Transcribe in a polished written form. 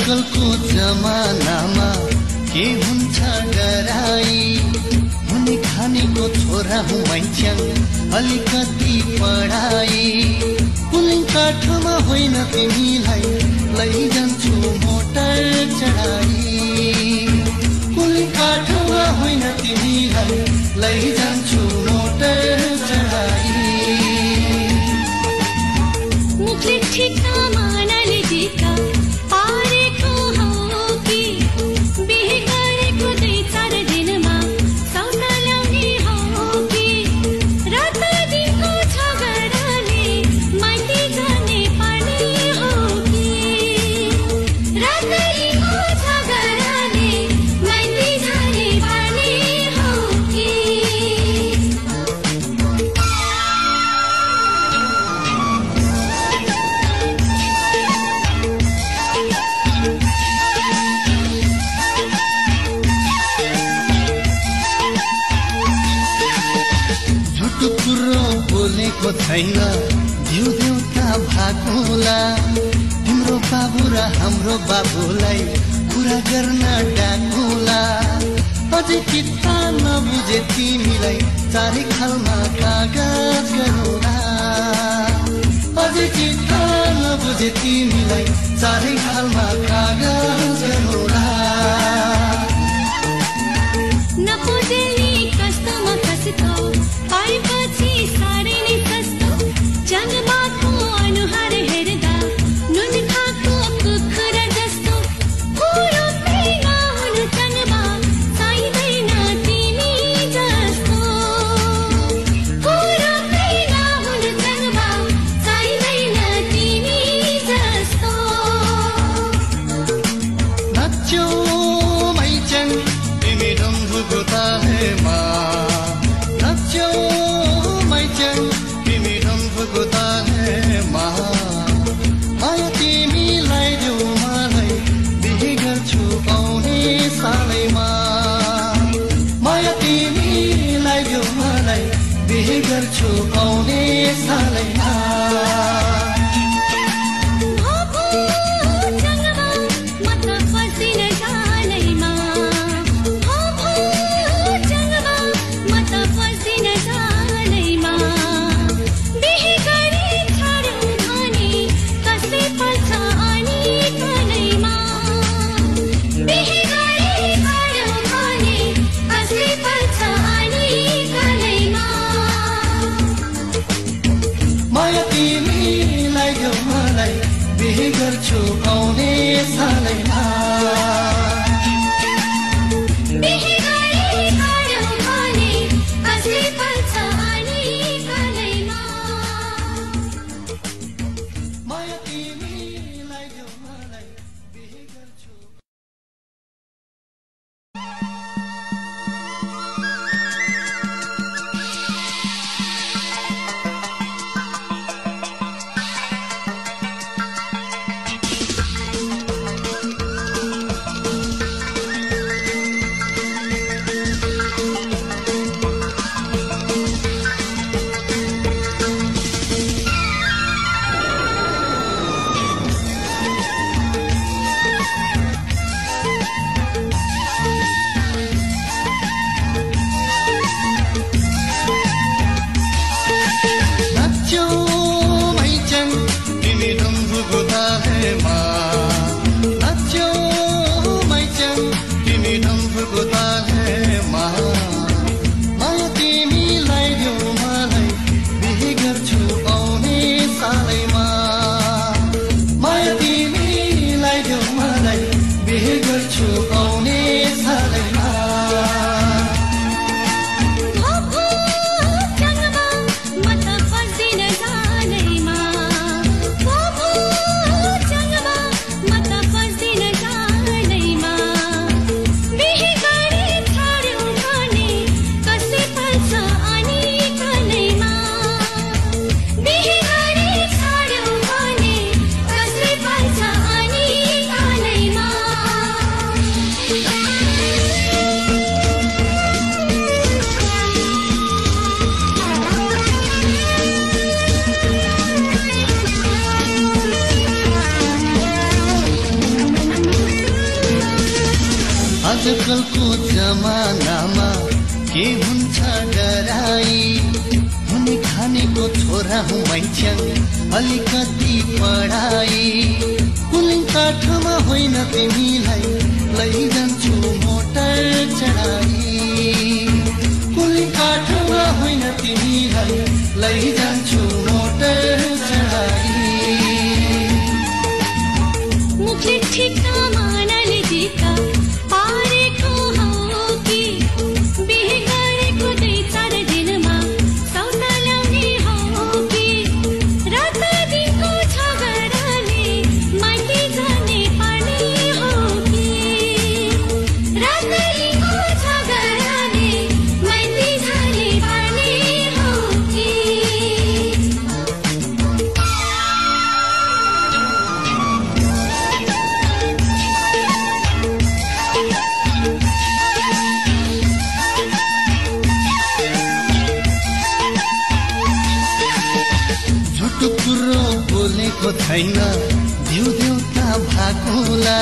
आजकलको जमानामा के हुन्छ डराई हुने खानेको छोरा हुँ मान्छन् अलिकति पढाई कुनै काठमा होइन तिमीलाई लैजान्छु मोटर चढाई कुनै काठमा होइन तिमीलाई लैजान्छु मोटर चढाई मुखले ठिका मानले दिका पारेको हो कि बिहे गरेको 2-4 दिनमा सौता ल्याउने हो कि रात दिनको झगडाले माइती जाने पर्ने हो कि रात दिनको झगडाले माइती जाने पर्ने हो कि बोलेको छैन दिउ देउता भाकुला तिम्रो बाबु र हाम्रो बाबुलाई कुरा गर्न डाकुला अझै चित्ता नबुझे तिमीलाई चारै खालमा कागज गरौँला अझै चित्ता नबुझे तिमीलाई चारै खालमा कागज गरौँला नपुजेली कस्तोमा कस्तो पाएपछि साह्रै नै कस्तो जन्माको अनुहार हेर्दा नुन खाएको कुखुरा जस्तो कुरो नहुनु जन्मा चाहिँदैन तिमी जस्तो कुरो नहुनु जन्मा चाहिँदैन तिमी जस्तो नाच्यो मैचन तिमी रंगको ताहेमा नाच्यो मैचन तिमी रंगको ताहेमा माया तिमीलाई देऊ मलाई बिहे गर्छु आउने सालैमा माया तिमीलाई देऊ मलाई बिहे गर्छु आउने सालैमा आजकलको जमानामा के हुन्छ डराई हुने खानेको छोरा हुँ मैच्याङ अलिकति पढाई कुलिङ काठमा होइन तिमीलाई लैजान्छु मोटर चढाई कुलिङ काठमा होइन तिमीलाई लैजान्छु मोटर चढाई मुखले ठिक्का मानले जिता पारेको हो कि बिहे गरेको 2-4 दिनमा सौदा ल्याउने हो कि रात दिनको झगडाले माइती जाने पर्ने हो कि रात दिनको झगडाले माइती जाने पर्ने हो कि झुटो कुरो बोलेको छैन देउ देउता भाकोला